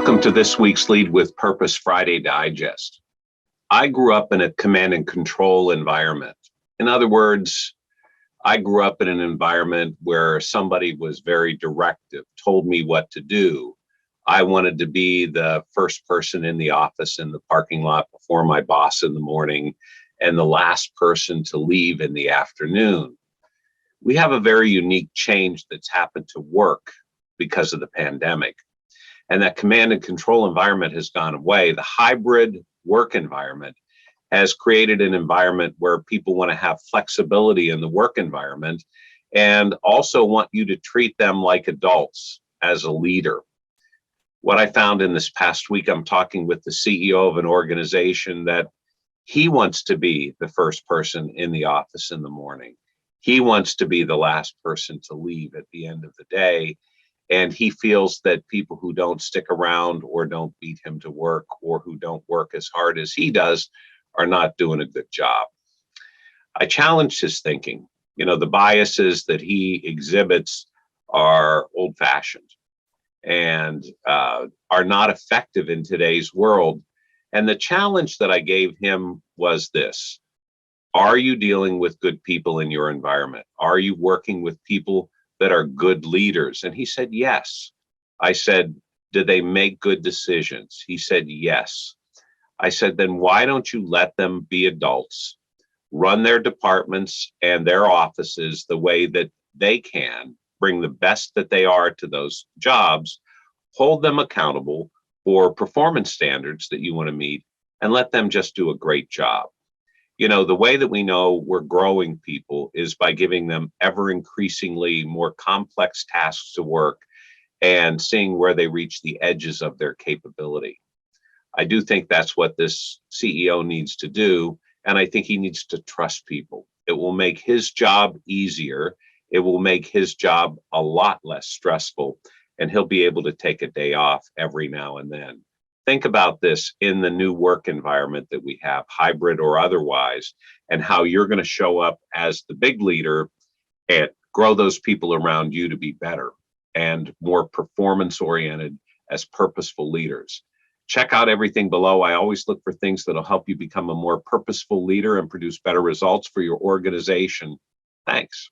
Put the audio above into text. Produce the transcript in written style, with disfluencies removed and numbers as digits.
Welcome to this week's Lead with Purpose Friday Digest. I grew up in a command and control environment. In other words, I grew up in an environment where somebody was very directive, told me what to do. I wanted to be the first person in the office in the parking lot before my boss in the morning and the last person to leave in the afternoon. We have a very unique change that's happened to work because of the pandemic. And that command and control environment has gone away. The hybrid work environment has created an environment where people want to have flexibility in the work environment and also want you to treat them like adults as a leader. What I found in this past week, I'm talking with the CEO of an organization that he wants to be the first person in the office in the morning. He wants to be the last person to leave at the end of the day. And he feels that people who don't stick around or don't beat him to work or who don't work as hard as he does are not doing a good job. I challenged his thinking. The biases that he exhibits are old-fashioned and are not effective in today's world. And the challenge that I gave him was this: are you dealing with good people in your environment? Are you working with people that are good leaders? And he said, yes. I said, did they make good decisions? He said, yes. I said, then why don't you let them be adults, run their departments and their offices the way that they can, bring the best that they are to those jobs, hold them accountable for performance standards that you want to meet, and let them just do a great job. The way that we know we're growing people is by giving them ever increasingly more complex tasks to work and seeing where they reach the edges of their capability. I do think that's what this CEO needs to do. And I think he needs to trust people. It will make his job easier. It will make his job a lot less stressful. And he'll be able to take a day off every now and then. Think about this in the new work environment that we have, hybrid or otherwise, and how you're going to show up as the big leader and grow those people around you to be better and more performance oriented as purposeful leaders. Check out everything below. I always look for things that'll help you become a more purposeful leader and produce better results for your organization. Thanks.